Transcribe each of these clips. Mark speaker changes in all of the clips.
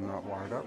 Speaker 1: I'm not wired up.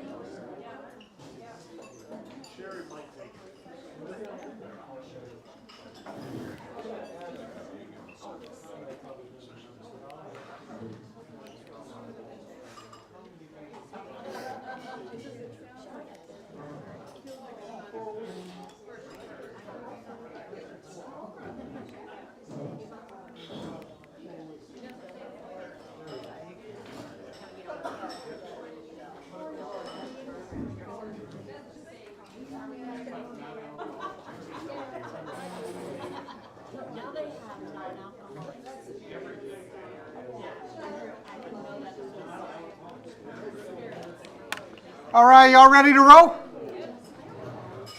Speaker 1: All right, y'all ready to roll?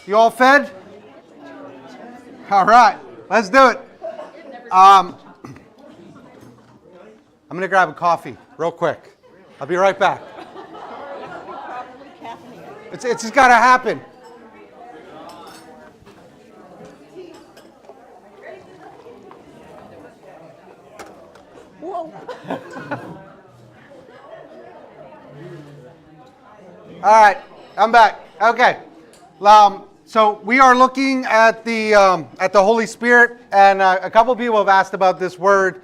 Speaker 1: You all fed? All right, let's do it. I'm going to grab a coffee real quick. I'll be right back. It's just got to happen.
Speaker 2: Whoa.
Speaker 1: All right, I'm back. Okay, so we are looking at the Holy Spirit, and a couple people have asked about this word.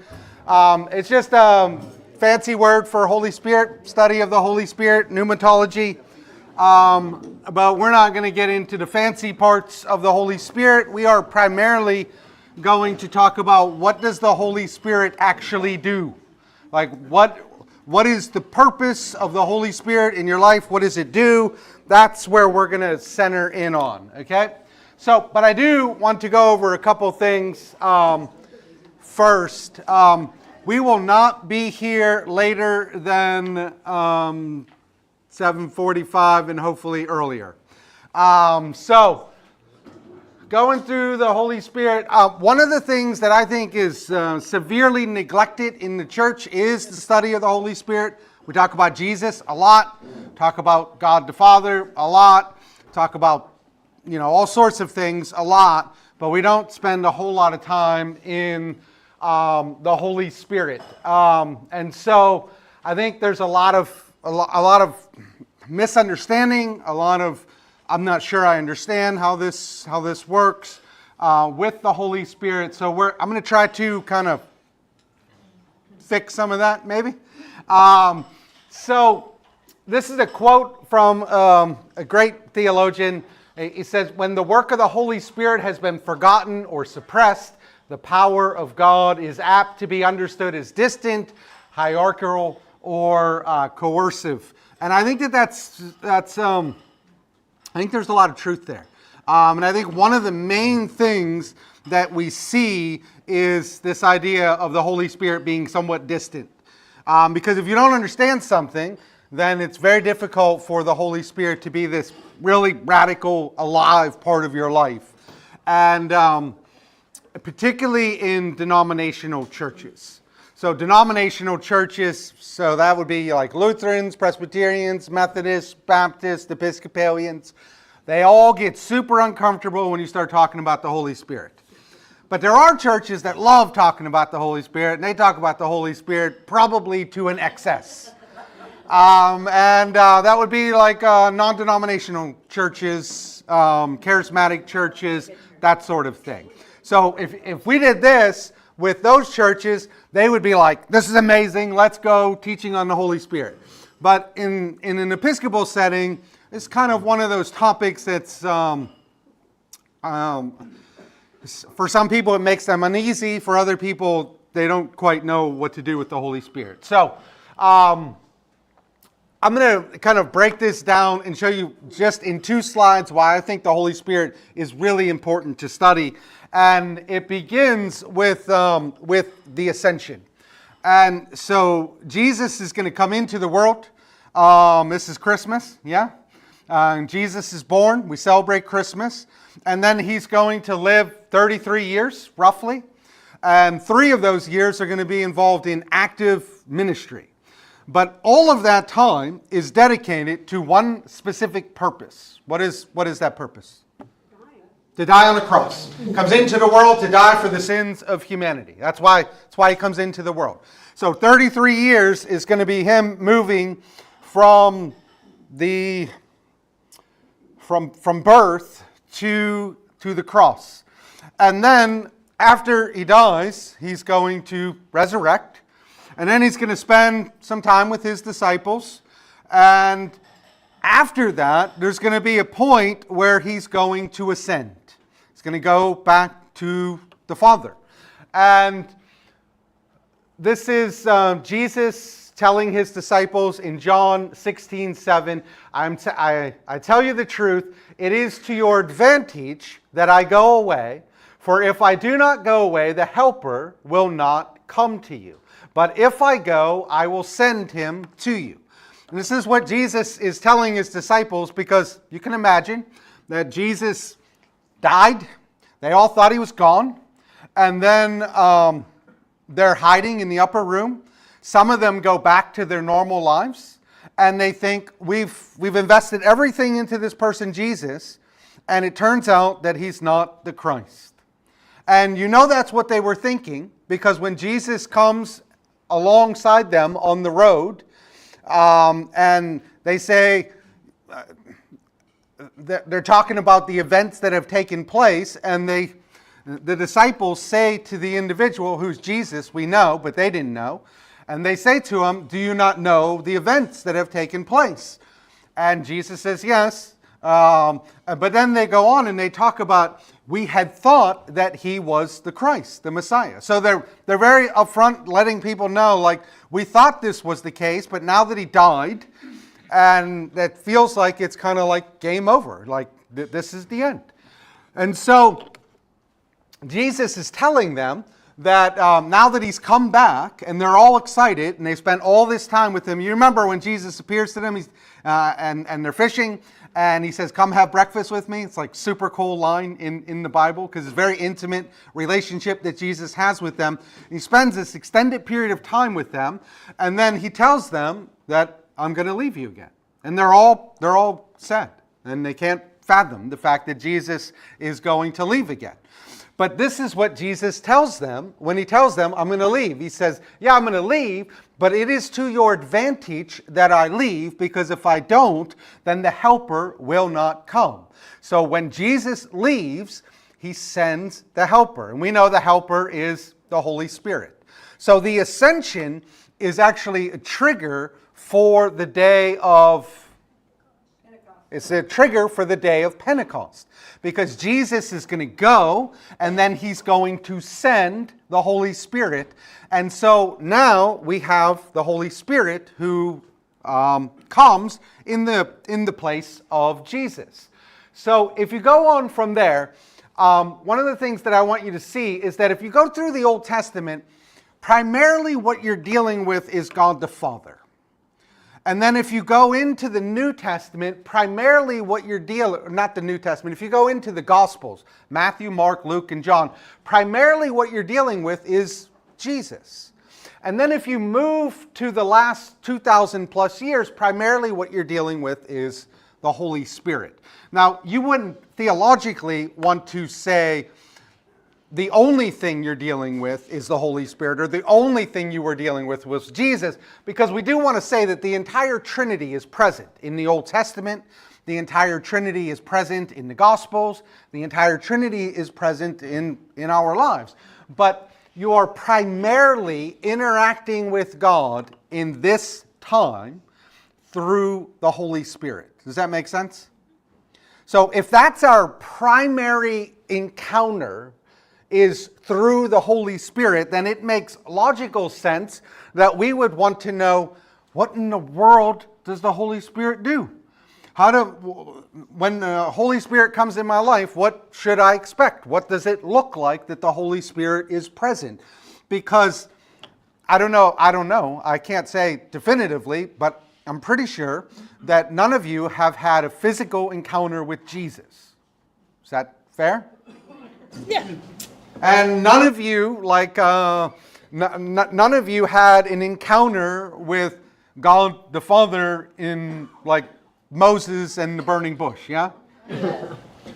Speaker 1: It's just a fancy word for Holy Spirit, study of the Holy Spirit, pneumatology. But we're not going to get into the fancy parts of the Holy Spirit. We are primarily going to talk about what does the Holy Spirit actually do? Like what is the purpose of the Holy Spirit in your life? What does it do? That's where we're going to center in on, okay? So, but I do want to go over a couple things first. We will not be here later than 7:45 and hopefully earlier. So, going through the Holy Spirit, one of the things that I think is severely neglected in the church is the study of the Holy Spirit. We talk about Jesus a lot, talk about God the Father a lot, talk about, all sorts of things a lot, but we don't spend a whole lot of time in the Holy Spirit. And so I think there's a lot of misunderstanding, a lot of I'm not sure I understand how this works with the Holy Spirit. So I'm going to try to kind of fix some of that, maybe. So this is a quote from a great theologian. He says, "When the work of the Holy Spirit has been forgotten or suppressed, the power of God is apt to be understood as distant, hierarchical, or coercive." And I think that's I think there's a lot of truth there. And I think one of the main things that we see is this idea of the Holy Spirit being somewhat distant. Because if you don't understand something, then it's very difficult for the Holy Spirit to be this really radical, alive part of your life. And particularly in denominational churches. So denominational churches, so that would be like Lutherans, Presbyterians, Methodists, Baptists, Episcopalians. They all get super uncomfortable when you start talking about the Holy Spirit. But there are churches that love talking about the Holy Spirit, and they talk about the Holy Spirit probably to an excess. That would be like non-denominational churches, charismatic churches, that sort of thing. So if we did this with those churches, they would be like, this is amazing, let's go teaching on the Holy Spirit. But in an Episcopal setting, it's kind of one of those topics that's, for some people it makes them uneasy, for other people they don't quite know what to do with the Holy Spirit. So I'm going to kind of break this down and show you just in 2 slides why I think the Holy Spirit is really important to study. And it begins with the ascension. And so Jesus is going to come into the world. This is Christmas, yeah? Jesus is born. We celebrate Christmas. And then he's going to live 33 years, roughly. And 3 of those years are going to be involved in active ministry. But all of that time is dedicated to one specific purpose. What is that purpose? To die on the cross. Comes into the world to die for the sins of humanity. That's why he comes into the world. So 33 years is going to be him moving from from birth to the cross. And then after he dies, he's going to resurrect. And then he's going to spend some time with his disciples. And after that, there's going to be a point where he's going to ascend. He's going to go back to the Father. And this is Jesus telling his disciples in John 16:7, I tell you the truth, it is to your advantage that I go away, for if I do not go away, the Helper will not come to you. But if I go, I will send him to you. And this is what Jesus is telling his disciples, because you can imagine that Jesus died. They all thought he was gone. And then they're hiding in the upper room. Some of them go back to their normal lives. And they think, we've invested everything into this person, Jesus. And it turns out that he's not the Christ. And you know that's what they were thinking, because when Jesus comes alongside them on the road, and they say, they're talking about the events that have taken place, and the disciples say to the individual who's Jesus, we know, but they didn't know, and they say to him, do you not know the events that have taken place? And Jesus says, yes. But then they go on and they talk about, we had thought that he was the Christ, the Messiah. So they're very upfront, letting people know, like, we thought this was the case, but now that he died, and that feels like it's kind of like game over, like this is the end. And so Jesus is telling them that now that he's come back, and they're all excited, and they spent all this time with him. You remember when Jesus appears to them, and they're fishing, and he says, come have breakfast with me. It's like super cool line in the Bible, because it's a very intimate relationship that Jesus has with them. He spends this extended period of time with them, and then he tells them that I'm going to leave you again. And they're all sad, and they can't fathom the fact that Jesus is going to leave again. But this is what Jesus tells them when he tells them, I'm going to leave. He says, yeah, I'm going to leave, but it is to your advantage that I leave, because if I don't, then the Helper will not come. So when Jesus leaves, he sends the Helper. And we know the Helper is the Holy Spirit. So the ascension is actually a trigger for the day of Pentecost. It's a trigger for the day of Pentecost. Because Jesus is going to go, and then he's going to send the Holy Spirit. And so now we have the Holy Spirit who comes in the place of Jesus. So if you go on from there, one of the things that I want you to see is that if you go through the Old Testament, primarily what you're dealing with is God the Father. And then if you go into the New Testament, primarily what you're dealing, not the New Testament, if you go into the Gospels, Matthew, Mark, Luke, and John, primarily what you're dealing with is Jesus. And then if you move to the last 2,000 plus years, primarily what you're dealing with is the Holy Spirit. Now, you wouldn't theologically want to say the only thing you're dealing with is the Holy Spirit, or the only thing you were dealing with was Jesus, because we do want to say that the entire Trinity is present in the Old Testament. The entire Trinity is present in the Gospels. The entire Trinity is present in our lives. But you are primarily interacting with God in this time through the Holy Spirit. Does that make sense? So if that's our primary encounter, is through the Holy Spirit, then it makes logical sense that we would want to know, what in the world does the Holy Spirit do? When the Holy Spirit comes in my life, what should I expect? What does it look like that the Holy Spirit is present? Because I don't know, I can't say definitively, but I'm pretty sure that none of you have had a physical encounter with Jesus. Is that fair?
Speaker 2: Yeah.
Speaker 1: And none of you, none of you had an encounter with God the Father in, like, Moses and the burning bush, yeah?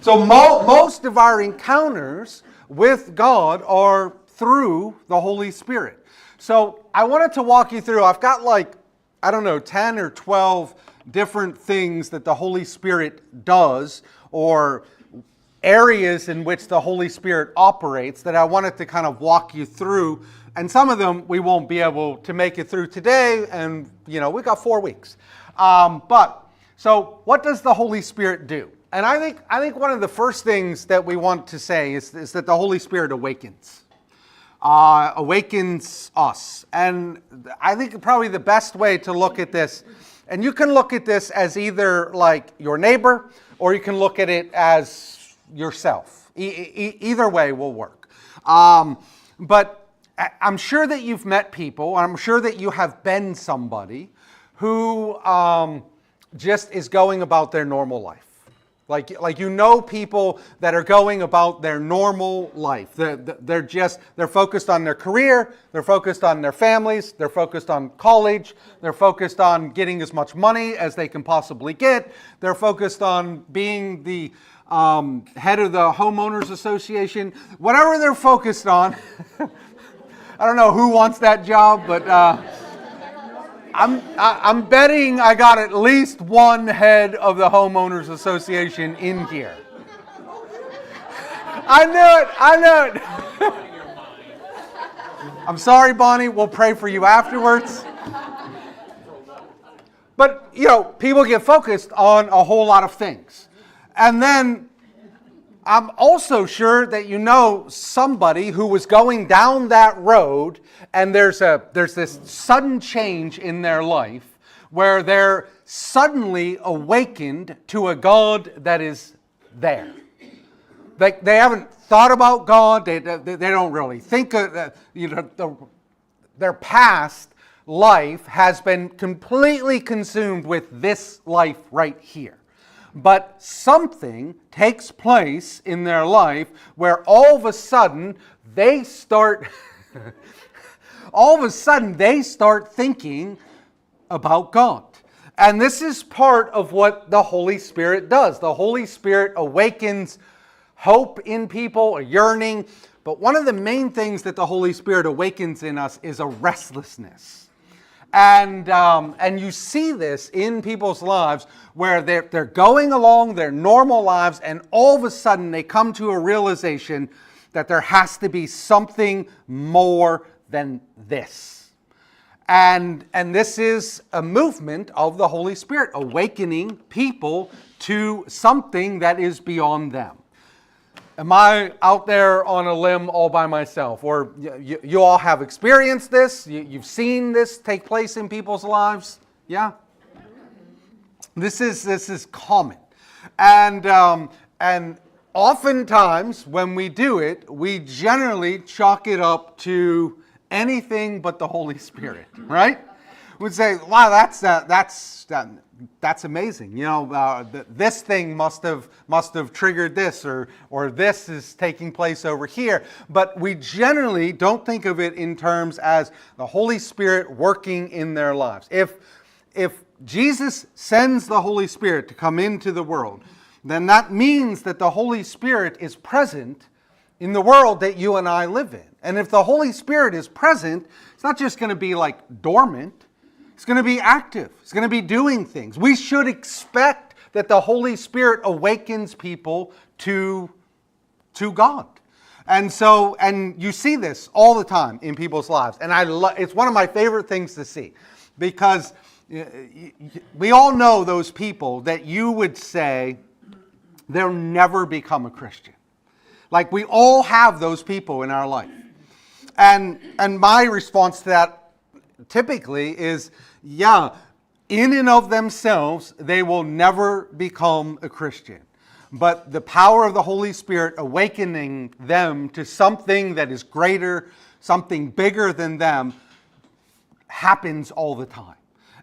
Speaker 1: So most of our encounters with God are through the Holy Spirit. So I wanted to walk you through, I've got 10 or 12 different things that the Holy Spirit does, or areas in which the Holy Spirit operates, that I wanted to kind of walk you through. And some of them we won't be able to make it through today, and we got 4 weeks. So what does the Holy Spirit do? And I think one of the first things that we want to say is that the Holy Spirit awakens us. And I think probably the best way to look at this, and you can look at this as either like your neighbor, or you can look at it as yourself. Either way will work. But I'm sure that you've met people, I'm sure that you have been somebody who just is going about their normal life. Like people that are going about their normal life. They're focused on their career, they're focused on their families, they're focused on college, they're focused on getting as much money as they can possibly get, they're focused on being the head of the homeowners association, whatever they're focused on. I don't know who wants that job, but I'm betting I got at least one head of the homeowners association in here. I knew it. I'm sorry, Bonnie. We'll pray for you afterwards. But, people get focused on a whole lot of things. And then I'm also sure that you know somebody who was going down that road, and there's this sudden change in their life where they're suddenly awakened to a God that is there. They haven't thought about God. They don't really think of their past life has been completely consumed with this life right here. But something takes place in their life where all of a sudden they start thinking about God. And this is part of what the Holy Spirit does. The Holy Spirit awakens hope in people, a yearning. But one of the main things that the Holy Spirit awakens in us is a restlessness. And you see this in people's lives where they're going along their normal lives, and all of a sudden they come to a realization that there has to be something more than this. And this is a movement of the Holy Spirit awakening people to something that is beyond them. Am I out there on a limb all by myself? Or you all have experienced this? You've seen this take place in people's lives? Yeah? This is common. And oftentimes when we do it, we generally chalk it up to anything but the Holy Spirit, right? We'd say, wow, that's amazing. This thing must have triggered this, or this is taking place over here. But we generally don't think of it in terms as the Holy Spirit working in their lives. If Jesus sends the Holy Spirit to come into the world, then that means that the Holy Spirit is present in the world that you and I live in. And if the Holy Spirit is present, it's not just going to be like dormant. It's going to be active. It's going to be doing things. We should expect that the Holy Spirit awakens people to God. And you see this all the time in people's lives. And it's one of my favorite things to see, because we all know those people that you would say they'll never become a Christian. Like, we all have those people in our life. And my response to that typically is, yeah, in and of themselves, they will never become a Christian. But the power of the Holy Spirit awakening them to something that is greater, something bigger than them, happens all the time.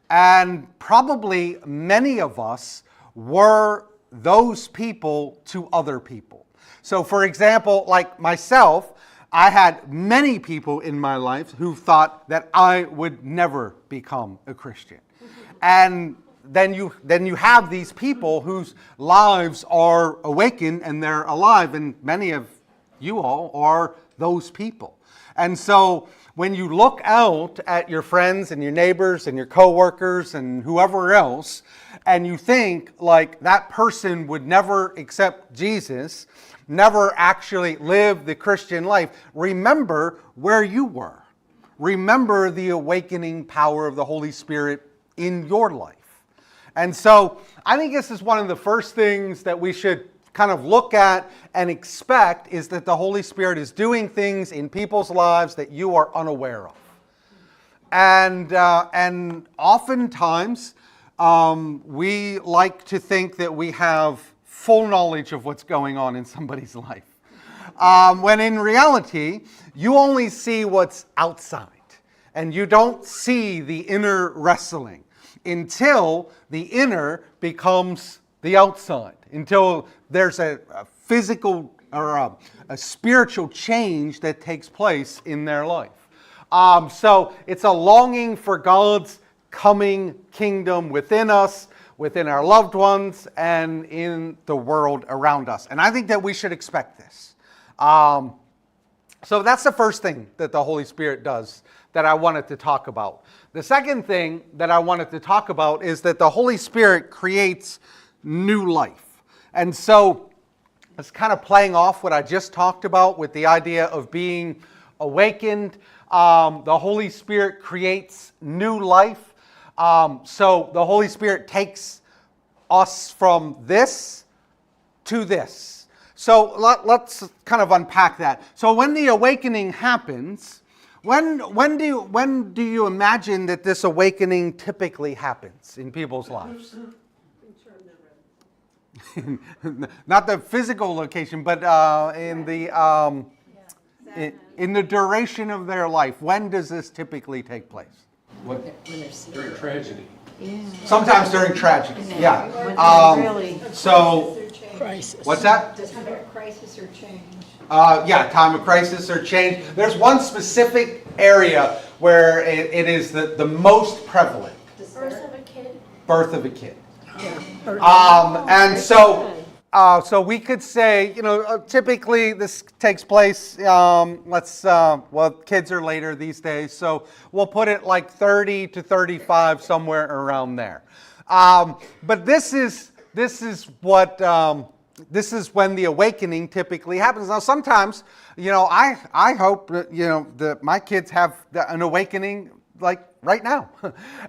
Speaker 1: And probably many of us were those people to other people. So for example, like myself, I had many people in my life who thought that I would never become a Christian. And then you have these people whose lives are awakened and they're alive, and many of you all are those people. And so When you look out at your friends and your neighbors and your coworkers and whoever else, and you think like that person would never accept Jesus, never actually live the Christian life, remember where you were. Remember the awakening power of the Holy Spirit in your life. And so I think this is one of the first things that we should kind of look at and expect, is that the Holy Spirit is doing things in people's lives that you are unaware of. And oftentimes we like to think that we have full knowledge of what's going on in somebody's life. When in reality, you only see what's outside, and you don't see the inner wrestling until the inner becomes the outside, until there's a physical or a spiritual change that takes place in their life. So it's a longing for God's coming kingdom within us, within our loved ones, and in the world around us. And I think that we should expect this. So that's the first thing that the Holy Spirit does that I wanted to talk about. The second thing that I wanted to talk about is that the Holy Spirit creates new life. And so it's kind of playing off what I just talked about with the idea of being awakened. The Holy Spirit creates new life. So the Holy Spirit takes us from this to this. So let's kind of unpack that. So when the awakening happens, when do you imagine that this awakening typically happens in people's lives? Not the physical location, but in the duration of their life. When does this typically take place?
Speaker 2: During tragedy.
Speaker 3: Yeah.
Speaker 1: Sometimes during tragedy. Yeah. So,
Speaker 3: Crisis.
Speaker 1: what's that?
Speaker 4: Time of crisis or change.
Speaker 1: Yeah, time of crisis or change. There's one specific area where it is the most prevalent.
Speaker 4: Birth of a kid.
Speaker 1: Birth of a kid.
Speaker 3: Yeah.
Speaker 1: And so we could say, typically this takes place, kids are later these days, so we'll put it like 30 to 35, somewhere around there. But this is when the awakening typically happens. Now sometimes, I hope that my kids have an awakening like right now,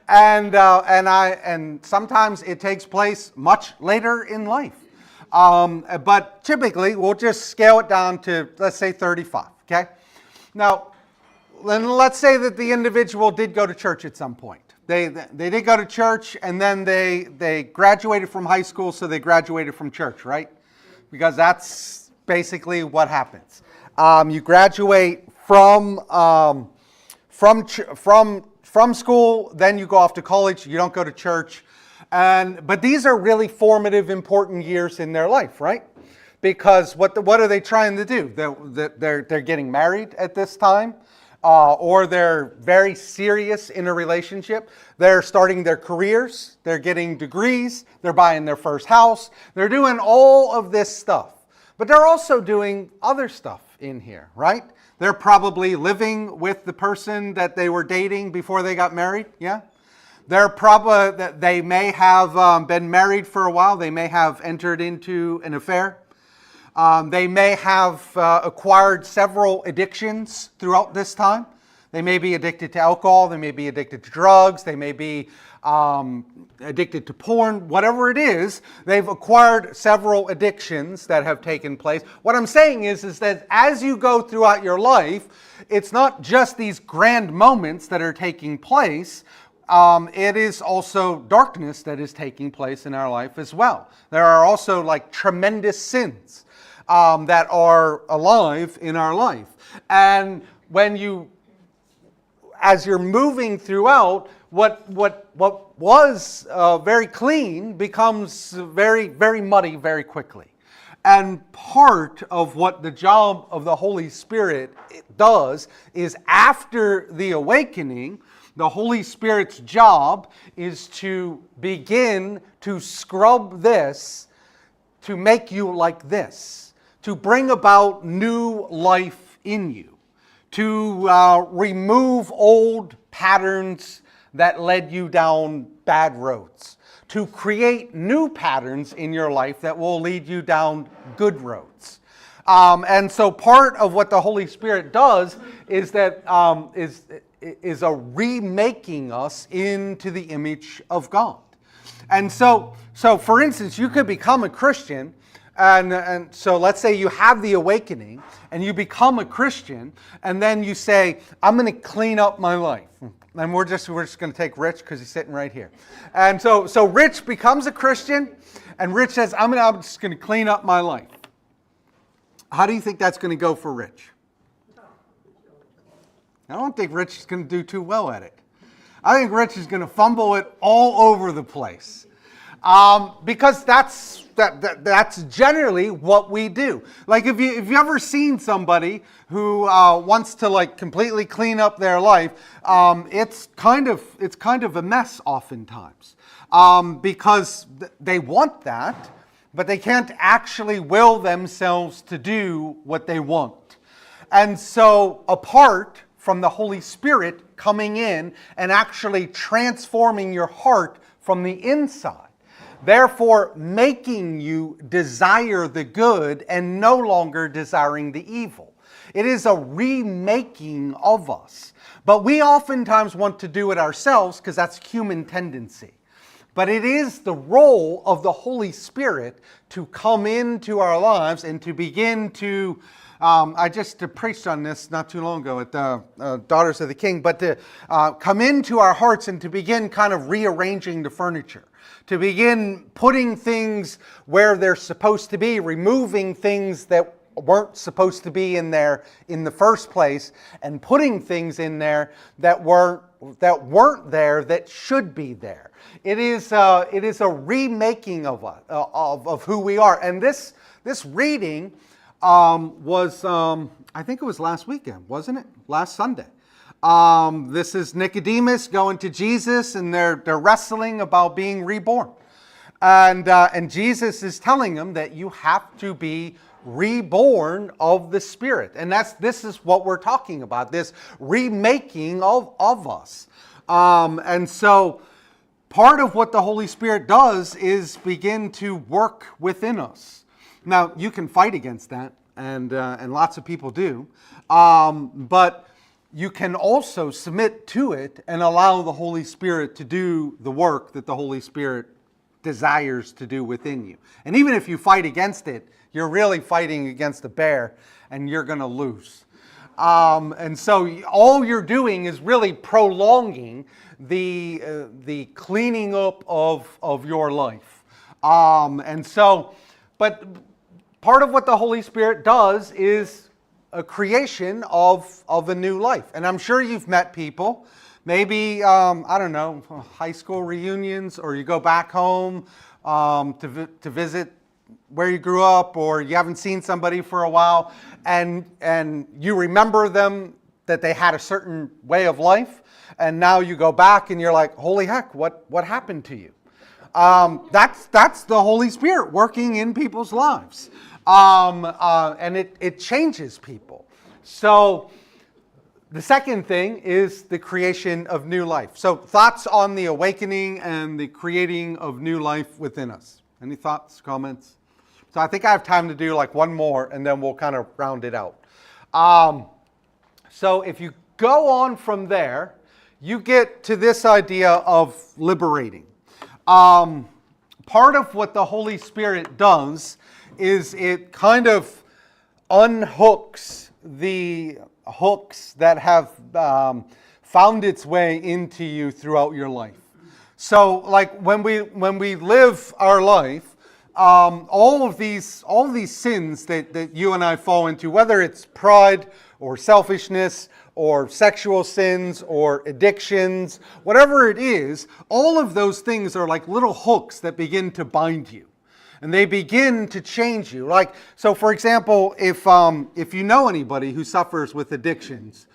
Speaker 1: and sometimes it takes place much later in life. But typically, we'll just scale it down to, let's say, 35, okay? Now, then let's say that the individual did go to church at some point. They did go to church, and then they graduated from high school, so they graduated from church, right? Because that's basically what happens. You graduate from school, then you go off to college, you don't go to church. But these are really formative, important years in their life, right? Because what are they trying to do? They're getting married at this time, or they're very serious in a relationship. They're starting their careers. They're getting degrees. They're buying their first house. They're doing all of this stuff. But they're also doing other stuff in here, right? They're probably living with the person that they were dating before they got married, yeah? They may have been married for a while. They may have entered into an affair. They may have acquired several addictions throughout this time. They may be addicted to alcohol. They may be addicted to drugs. They may be addicted to porn. Whatever it is, they've acquired several addictions that have taken place. What I'm saying is that as you go throughout your life, it's not just these grand moments that are taking place. It is also darkness that is taking place in our life as well. There are also like tremendous sins that are alive in our life. And as you're moving throughout, what was very clean becomes very, very muddy very quickly. And part of what the job of the Holy Spirit does is, after the awakening, the Holy Spirit's job is to begin to scrub this, to make you like this, to bring about new life in you, to remove old patterns that led you down bad roads, to create new patterns in your life that will lead you down good roads. And so part of what the Holy Spirit does is that is a remaking us into the image of God. And so for instance, you could become a Christian, and so let's say you have the awakening and you become a Christian, and then you say, I'm going to clean up my life. And we're just going to take Rich because he's sitting right here. And so Rich becomes a Christian, and Rich says, I'm just going to clean up my life. How do you think that's going to go for Rich? I don't think Rich is going to do too well at it. I think Rich is going to fumble it all over the place. Because that's generally what we do. Like if you ever seen somebody who wants to like completely clean up their life, it's kind of a mess oftentimes, because they want that, but they can't actually will themselves to do what they want. And so apart from the Holy Spirit coming in and actually transforming your heart from the inside, therefore making you desire the good and no longer desiring the evil. It is a remaking of us. But we oftentimes want to do it ourselves because that's human tendency. But it is the role of the Holy Spirit to come into our lives and to begin to, I just preached on this not too long ago at the Daughters of the King, but to come into our hearts and to begin kind of rearranging the furniture. To begin putting things where they're supposed to be, removing things that weren't supposed to be in there in the first place, and putting things in there that weren't there that should be there. It is a remaking of who we are. And this reading was I think it was last weekend, wasn't it? Last Sunday. This is Nicodemus going to Jesus, and they're wrestling about being reborn. And Jesus is telling them that you have to be reborn of the Spirit. And this is what we're talking about, this remaking of us. And so part of what the Holy Spirit does is begin to work within us. Now, you can fight against that, and lots of people do. But you can also submit to it and allow the Holy Spirit to do the work that the Holy Spirit desires to do within you. And even if you fight against it, you're really fighting against a bear, and you're going to lose. And so all you're doing is really prolonging the cleaning up of your life. But part of what the Holy Spirit does is a creation of a new life. And I'm sure you've met people, maybe, I don't know, high school reunions, or you go back home to visit where you grew up, or you haven't seen somebody for a while, and you remember them, that they had a certain way of life, and now you go back and you're like, holy heck, what happened to you? That's the Holy Spirit working in people's lives. And it changes people. So the second thing is the creation of new life. So thoughts on the awakening and the creating of new life within us. Any thoughts, comments? So I think I have time to do like one more, and then we'll kind of round it out. So if you go on from there, you get to this idea of liberating. Part of what the Holy Spirit does is it kind of unhooks the hooks that have found its way into you throughout your life. So like when we live our life, all of these sins that you and I fall into, whether it's pride or selfishness or sexual sins or addictions, whatever it is, all of those things are like little hooks that begin to bind you. And they begin to change you. Like, so for example, if you know anybody who suffers with addictions,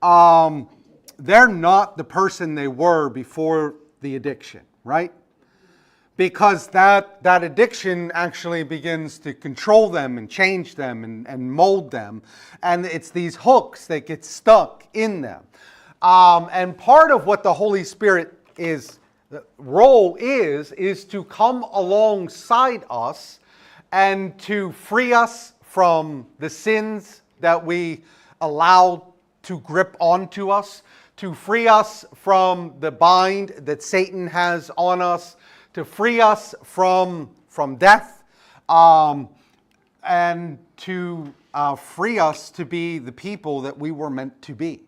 Speaker 1: they're not the person they were before the addiction, right? because that addiction actually begins to control them and change them and mold them. And it's these hooks that get stuck in them. And part of what the Holy Spirit role is to come alongside us and to free us from the sins that we allow to grip onto us, to free us from the bind that Satan has on us, to free us from death, and to free us to be the people that we were meant to be.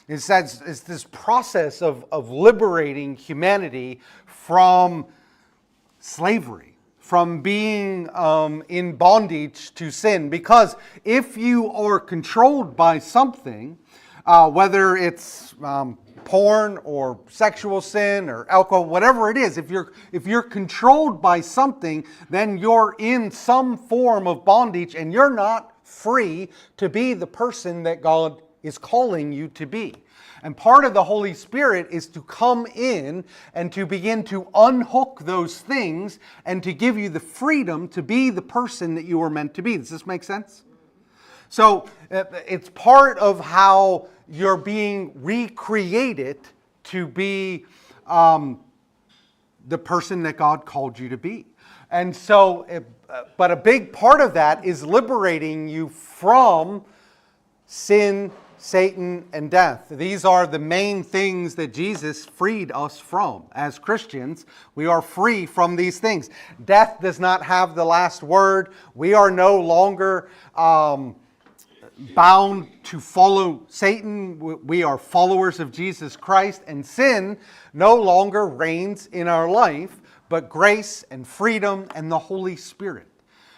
Speaker 1: It's this process of liberating humanity from slavery, from being in bondage to sin. Because if you are controlled by something, whether it's porn or sexual sin or alcohol, whatever it is, if you're controlled by something, then you're in some form of bondage and you're not free to be the person that God is calling you to be. And part of the Holy Spirit is to come in and to begin to unhook those things and to give you the freedom to be the person that you were meant to be. Does this make sense? So it's part of how you're being recreated to be the person that God called you to be. And so, but a big part of that is liberating you from sin, Satan, and death. These are the main things that Jesus freed us from. As Christians, we are free from these things. Death does not have the last word. We are no longer bound to follow Satan. We are followers of Jesus Christ, and sin no longer reigns in our life, but grace and freedom and the Holy Spirit.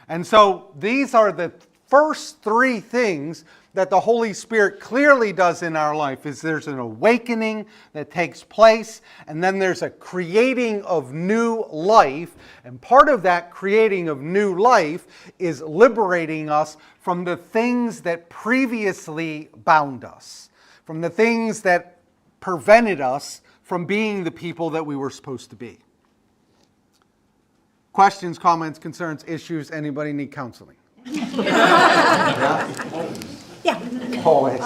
Speaker 1: And so these are the first three things that the Holy Spirit clearly does in our life. Is there's an awakening that takes place, and then there's a creating of new life, and part of that creating of new life is liberating us from the things that previously bound us, from the things that prevented us from being the people that we were supposed to be. Questions, comments, concerns, issues? Anybody need counseling?
Speaker 3: Yeah.
Speaker 1: Always.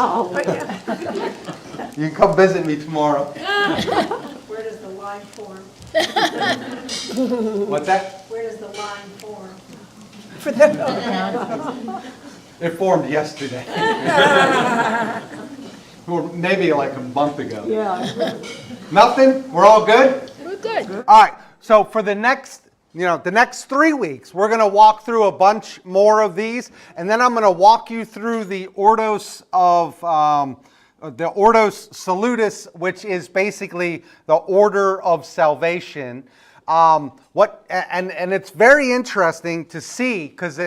Speaker 1: You can come visit me tomorrow.
Speaker 4: Where does the line form?
Speaker 1: What's that?
Speaker 4: Where does the line form?
Speaker 1: It formed yesterday. Or maybe like a month ago.
Speaker 3: Yeah.
Speaker 1: Nothing? We're all good?
Speaker 3: We're good.
Speaker 1: All right. So for the next 3 weeks, we're going to walk through a bunch more of these, and then I'm going to walk you through the Ordos Salutis, which is basically the order of salvation. And it's very interesting to see because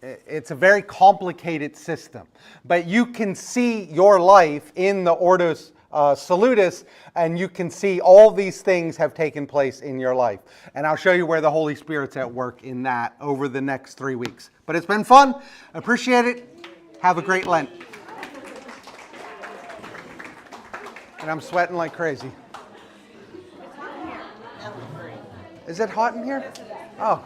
Speaker 1: it's a very complicated system, but you can see your life in the Ordos Salutis, and you can see all these things have taken place in your life. And I'll show you where the Holy Spirit's at work in that over the next 3 weeks. But it's been fun. Appreciate it. Have a great Lent. And I'm sweating like crazy. Is it hot in here? Oh.